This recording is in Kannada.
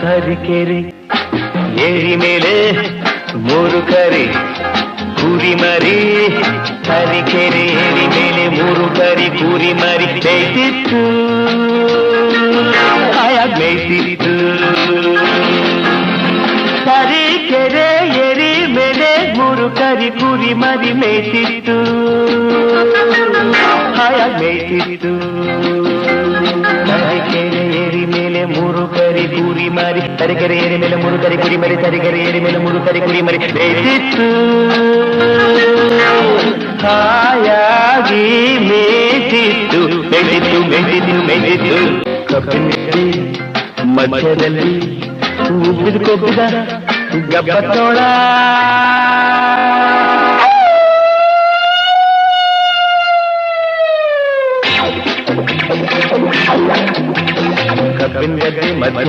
ತರೀಕೆರೆ ಏರಿ ಮೇಲೆ ಮೂರು ಕರಿ ಕುರಿ ಮರಿ, ತರೀಕೆರೆ ಏರಿ ಮೇಲೆ ಮೂರು ಕರಿ ಕುರಿ ಮರಿ ಬೇಯ್ತಿತ್ತು, ಹಾಯಾಗಿ ಬೇಯ್ತಿತ್ತು. ತರೀಕೆರೆ ಏರಿ ಮೇಲೆ ಮೂರು ಕರಿ ಕುರಿ ಮರಿ ಮೇಯ್ತಿತ್ತು, ಹಾಯಾಗಿ ಮೇಯ್ತಿತ್ತು. ತರೀಕೆರೆ ಏರಿ ಮೇಲೆ ಮೂರು ಕರಿ ಕುರಿ ಮರಿ, ತರೀಕೆರೆ ಏರಿ ಮೇಲೆ ಮೂರು ಕರಿ ಕುರಿ ಮರಿ, ತರೀಕೆರೆ ಏರಿ ಮೇಲೆ ಮೂರು ಕರಿ ಕುರಿ ಮರಿ ಮೇಯ್ತಿತ್ತು, ಹಾಯಾಗಿ ಮೇಯ್ತಿತ್ತು, ಮೇಯ್ತಿತ್ತು ಮೇಯ್ತಿತ್ತು ಮೇಯ್ತಿತ್ತು. ಕಬ್ಬಿನಲ್ಲಿ ಮಧ್ಯದಲ್ಲಿ ಉಬ್ಬಿದ ಕೊಬ್ಬಿದ ಗಬ್ಬತ್ತೋಳ, ಕಬ್ಬಿನಲ್ಲಿ